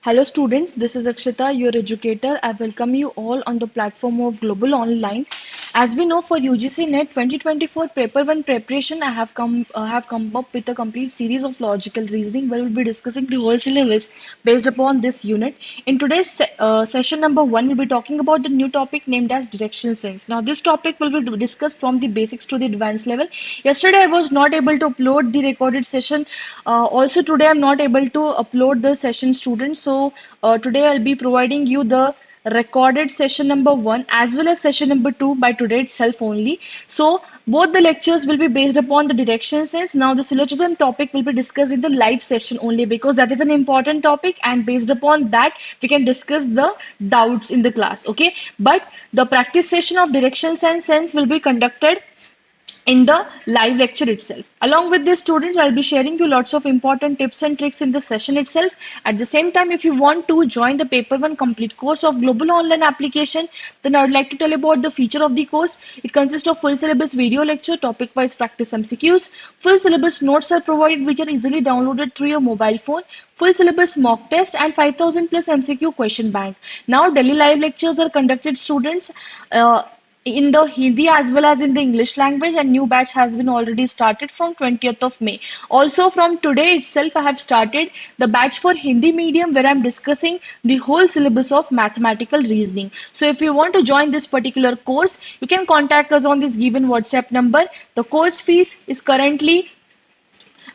Hello students, this is Akshita, your educator. I welcome you all on the platform of Global Online. As we know, for UGC NET 2024 Paper 1 preparation, I have come up with a complete series of logical reasoning where we'll be discussing the whole syllabus based upon this unit. In today's session number 1, we'll be talking about the new topic named as direction sense. Now, this topic will be discussed from the basics to the advanced level. Yesterday, I was not able to upload the recorded session. Also, today I'm not able to upload the session students. So today I'll be providing you the recorded session number 1 as well as session number 2 by today itself only. So both the lectures will be based upon the direction sense. Now the syllogism topic will be discussed in the live session only because that is an important topic, and based upon that we can discuss the doubts in the class. Okay, but the practice session of direction sense will be conducted in the live lecture itself. Along with these students, I'll be sharing you lots of important tips and tricks in the session itself. At the same time, if you want to join the Paper 1 complete course of Global Online Application, then I would like to tell you about the feature of the course. It consists of full syllabus video lecture, topic-wise practice MCQs, full syllabus notes are provided which are easily downloaded through your mobile phone, full syllabus mock test, and 5,000 plus MCQ question bank. Now, daily live lectures are conducted, students. In the Hindi as well as in the English language, and new batch has been already started from 20th of May. Also from today itself I have started the batch for Hindi medium where I'm discussing the whole syllabus of mathematical reasoning. So if you want to join this particular course, you can contact us on this given WhatsApp number. The course fees is currently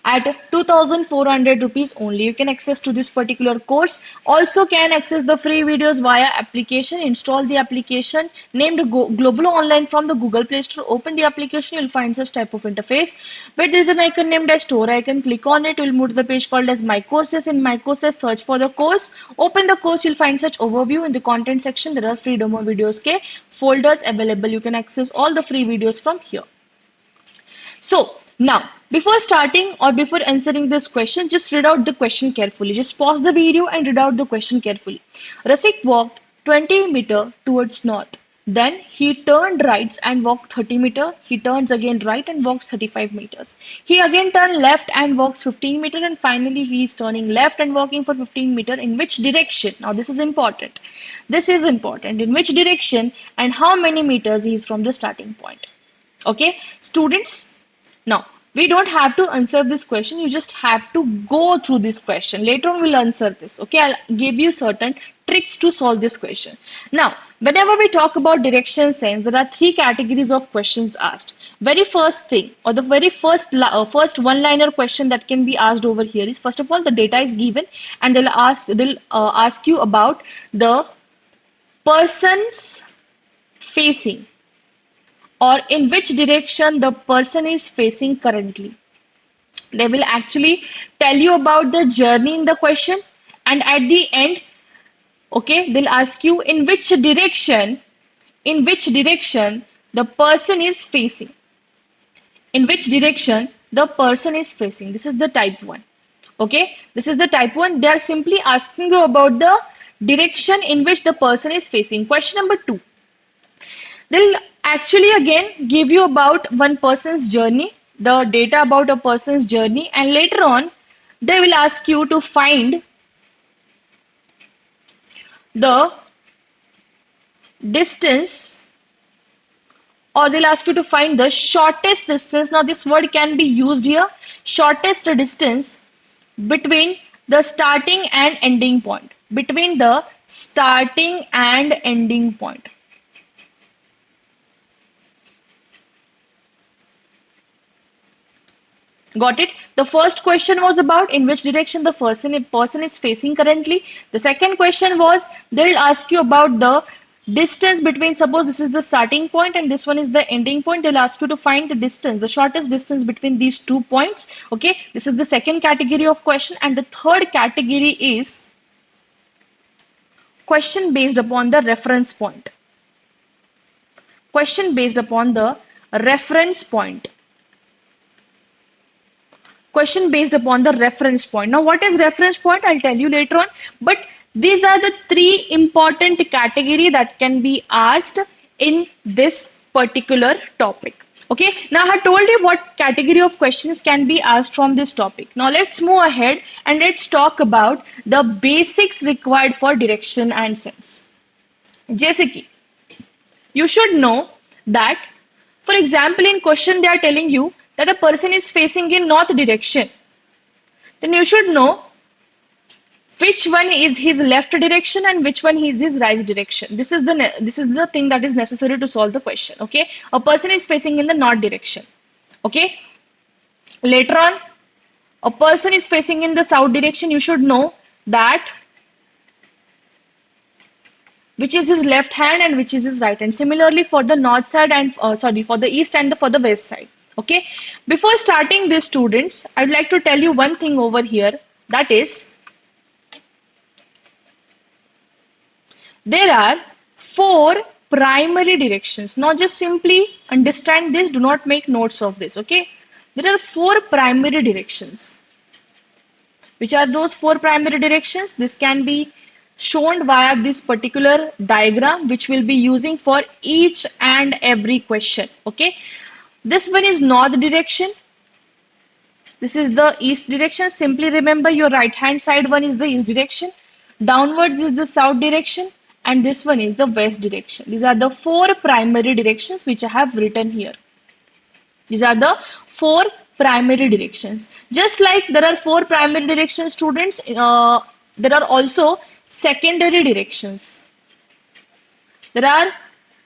at 2,400 rupees only. You can access to this particular course. Also can access the free videos via application. Install the application named Global Online from the Google Play Store. Open the application, you'll find such type of interface where there is an icon named as store icon. Click on it, you'll move to the page called as My Courses. In My Courses, search for the course. Open the course, you'll find such overview. In the content section, there are free demo videos folders available. You can access all the free videos from here. So now, before starting or before answering this question, just read out the question carefully. Just pause the video and read out the question carefully. Rasik walked 20 meter towards north. Then he turned right and walked 30 meter. He turns again right and walks 35 meters. He again turned left and walks 15 meter, and finally he is turning left and walking for 15 meter. In which direction? Now this is important. This is important. In which direction and how many meters he is from the starting point? Okay, students. Now, we don't have to answer this question. You just have to go through this question. Later on, we'll answer this. Okay, I'll give you certain tricks to solve this question. Now, whenever we talk about direction sense, there are three categories of questions asked. Very first thing, or the very first one-liner question that can be asked over here is, first of all, the data is given, and they'll ask you about the persons facing, or in which direction the person is facing currently. They will actually tell you about the journey in the question, and at the end, okay, they'll ask you in which direction the person is facing. In which direction the person is facing. This is the type 1. Okay, this is the type 1. They are simply asking you about the direction in which the person is facing. Question number 2. They'll actually again give you about one person's journey, the data about a person's journey, and later on they will ask you to find the distance, or they'll ask you to find the shortest distance. Now this word can be used here, shortest distance between the starting and ending point. Between the starting and ending point. Got it? The first question was about in which direction the person is facing currently. The second question was they'll ask you about the distance between, suppose this is the starting point and this one is the ending point. They'll ask you to find the distance, the shortest distance between these 2 points. Okay, this is the second category of question, and the third category is question based upon the reference point. Question based upon the reference point. Question based upon the reference point. Now, what is reference point? I'll tell you later on. But these are the three important category that can be asked in this particular topic. Okay, now I have told you what category of questions can be asked from this topic. Now let's move ahead and let's talk about the basics required for direction and sense. जैसे कि you should know that, for example, in question they are telling you that a person is facing in north direction. Then you should know which one is his left direction and which one is his right direction. This is the thing that is necessary to solve the question. Okay, a person is facing in the north direction. Okay, later on a person is facing in the south direction. You should know that which is his left hand and which is his right hand. Similarly for the north side and for the east and for the west side. Okay, before starting this, students, I'd like to tell you one thing over here, that is there are four primary directions. Now just simply understand this, do not make notes of this. Okay, there are four primary directions. Which are those four primary directions? This can be shown via this particular diagram, which we'll be using for each and every question. Okay, this one is north direction. This is the east direction. Simply remember your right hand side one is the east direction. Downwards is the south direction. And this one is the west direction. These are the four primary directions which I have written here. These are the four primary directions. Just like there are four primary directions, students, there are also secondary directions. There are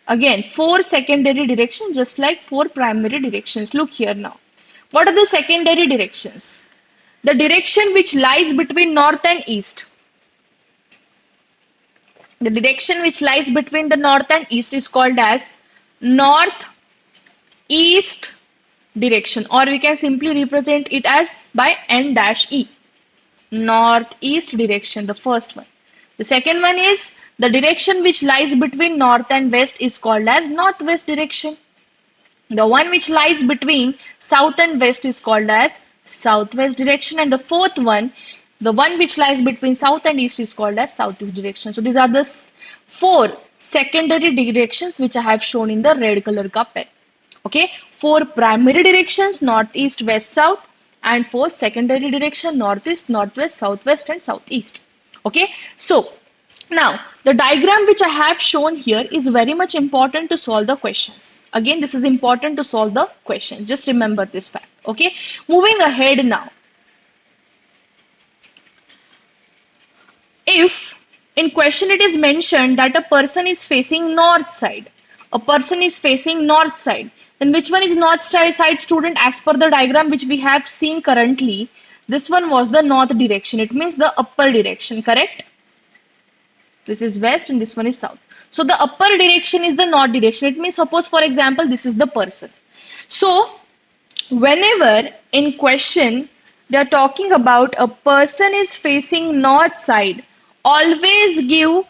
again four secondary directions, just like four primary directions. Look here now. What are the secondary directions? The direction which lies between north and east. The direction which lies between the north and east is called as north east direction, or we can simply represent it as by N-E. Northeast direction, the first one. The second one is the direction which lies between north and west is called as northwest direction. The one which lies between south and west is called as southwest direction, and the fourth one, the one which lies between south and east, is called as southeast direction. So these are the four secondary directions which I have shown in the red color ka pen. Okay, four primary directions, north, east, west, south, and four secondary direction, northeast, northwest, southwest, and southeast. Okay, so now the diagram which I have shown here is very much important to solve the questions. Again, this is important to solve the question. Just remember this fact. Okay, moving ahead now. If in question it is mentioned that a person is facing north side, a person is facing north side, then which one is north side, student? As per the diagram which we have seen currently, this one was the north direction. It means the upper direction, correct? This is west and this one is south. So the upper direction is the north direction. It means, suppose for example, this is the person. So whenever in question they are talking about a person is facing north side, always give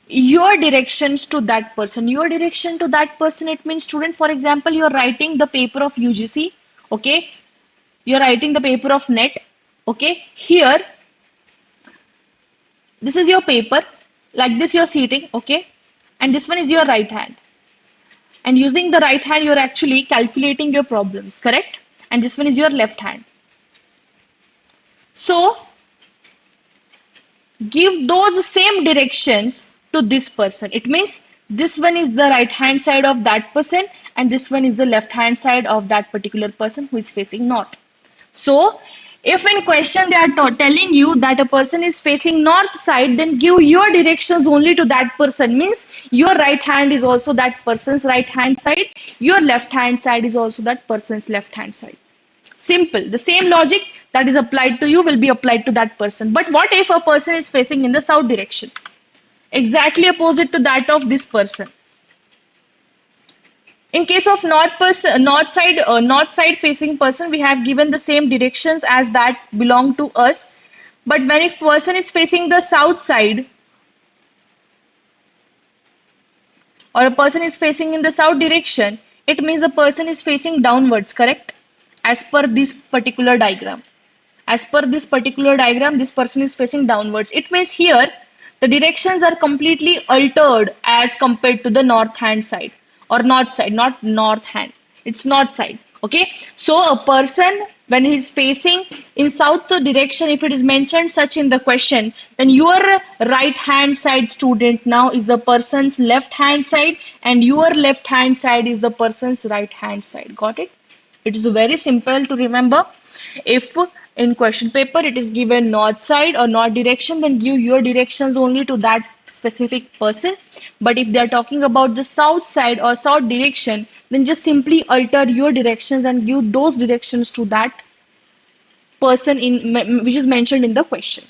your directions to that person. Your direction to that person, it means, student, for example, you are writing the paper of UGC. Okay, you are writing the paper of NET. Okay, here this is your paper, like this you are sitting. Okay, and this one is your right hand, and using the right hand you are actually calculating your problems, correct? And this one is your left hand. So give those same directions to this person. It means this one is the right hand side of that person and this one is the left hand side of that particular person who is facing north. So if in question they are telling you that a person is facing north side, then give your directions only to that person. Means your right hand is also that person's right hand side, your left hand side is also that person's left hand side. Simple. The same logic that is applied to you will be applied to that person. But what if a person is facing in the south direction? Exactly opposite to that of this person. In case of north side facing person, we have given the same directions as that belong to us. But when if person is facing the south side, or a person is facing in the south direction, it means the person is facing downwards, correct? As per this particular diagram. As per this particular diagram, this person is facing downwards. It means here the directions are completely altered as compared to the north hand side or north side, not north hand. It's north side. Okay. So a person when he's facing in south direction, if it is mentioned such in the question, then your right hand side student now is the person's left hand side, and your left hand side is the person's right hand side. Got it? It is very simple to remember. If in question paper it is given north side or north direction, then give your directions only to that specific person. But if they are talking about the south side or south direction, then just simply alter your directions and give those directions to that person in which is mentioned in the question.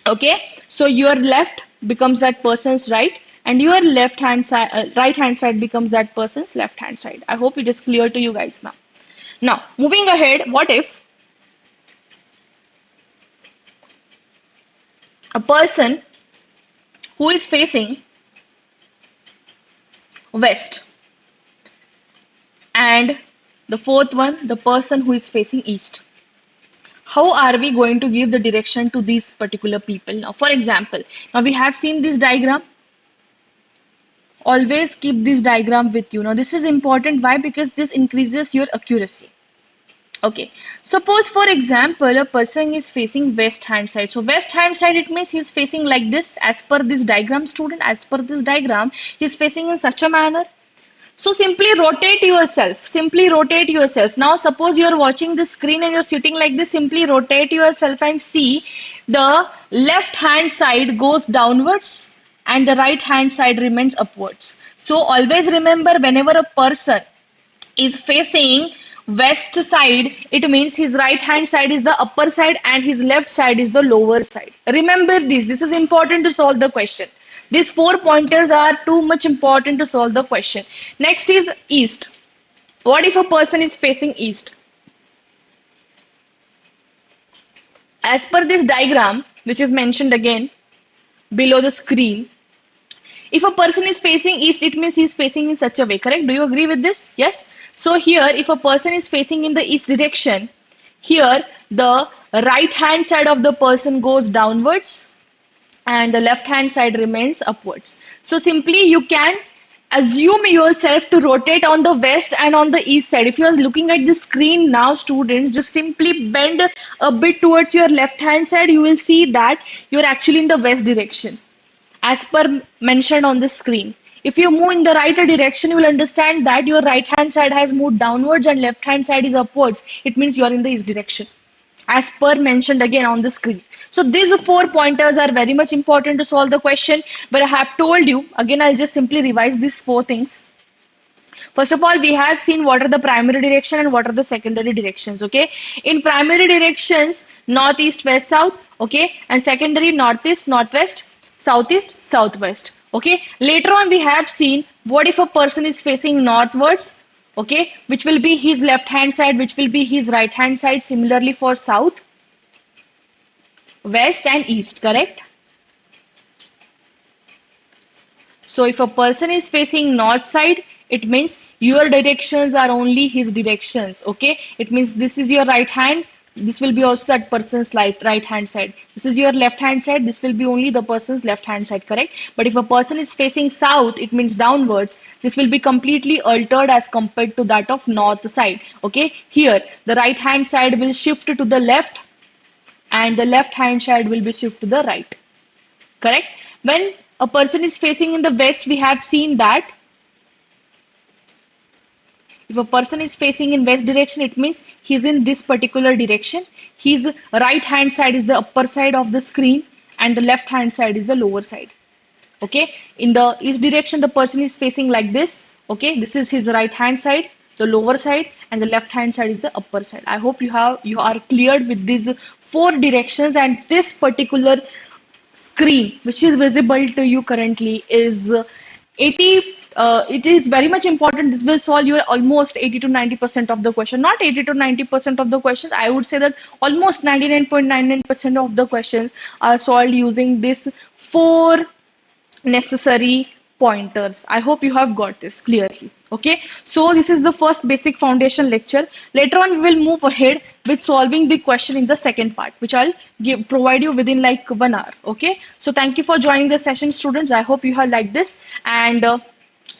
Okay, so your left becomes that person's right, and your left hand side, right hand side becomes that person's left hand side. I hope it is clear to you guys now. Now, moving ahead, what if a person who is facing west, and the fourth one, the person who is facing east? How are we going to give the direction to these particular people? Now, for example, now we have seen this diagram. Always keep this diagram with you. Now, this is important. Why? Because this increases your accuracy. Okay, suppose for example a person is facing west hand side. So west hand side, it means he's facing like this. As per this diagram, student, as per this diagram, he's facing in such a manner. So simply rotate yourself. Simply rotate yourself. Now suppose you're watching the screen and you're sitting like this. Simply rotate yourself and see the left hand side goes downwards and the right hand side remains upwards. So always remember, whenever a person is facing west side, it means his right hand side is the upper side and his left side is the lower side. Remember this. This is important to solve the question. These 4 pointers are too much important to solve the question. Next is east. What if a person is facing east? As per this diagram, which is mentioned again below the screen, if a person is facing east, it means he is facing in such a way, correct? Do you agree with this? Yes. So here, if a person is facing in the east direction, here the right hand side of the person goes downwards and the left hand side remains upwards. So simply you can assume yourself to rotate on the west and on the east side. If you are looking at the screen now, students, just simply bend a bit towards your left hand side. You will see that you are actually in the west direction, as per mentioned on the screen. If you move in the right direction, you will understand that your right hand side has moved downwards and left hand side is upwards. It means you are in the east direction, as per mentioned again on the screen. So these 4 pointers are very much important to solve the question. But I have told you, again I'll just simply revise these 4 things. First of all, we have seen what are the primary direction and what are the secondary directions. Okay, in primary directions, north, east, west, south. Okay, and secondary, northeast, northwest, southeast, southwest. Okay, later on we have seen what if a person is facing northwards, okay, which will be his left hand side, which will be his right hand side. Similarly for south, west and east, correct? So if a person is facing north side, it means your directions are only his directions. Okay, it means this is your right hand, this will be also that person's right hand side. This is your left hand side, this will be only the person's left hand side, correct? But if a person is facing south, it means downwards, this will be completely altered as compared to that of north side. Okay, here the right hand side will shift to the left and the left hand side will be shifted to the right, correct? When a person is facing in the west, we have seen that if a person is facing in west direction, it means he's in this particular direction. His right hand side is the upper side of the screen and the left hand side is the lower side. Okay, in the east direction, the person is facing like this. Okay, this is his right hand side, the lower side, and the left hand side is the upper side. I hope you are cleared with these 4 directions, and this particular screen which is visible to you currently is 80. It is very much important. This will solve your almost 80 to 90% of the question. Not 80 to 90% of the questions. I would say that almost 99.99% of the questions are solved using these 4 necessary pointers. I hope you have got this clearly. Okay, so this is the first basic foundation lecture. Later on we will move ahead with solving the question in the second part, which I'll provide you within like 1 hour. Okay, so thank you for joining the session, students. I hope you have liked this, and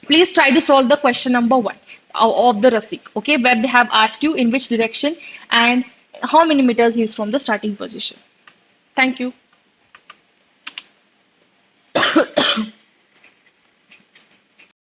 please try to solve the question number 1. of the Rasik, okay, where they have asked you in which direction and how many meters he is from the starting position. Thank you.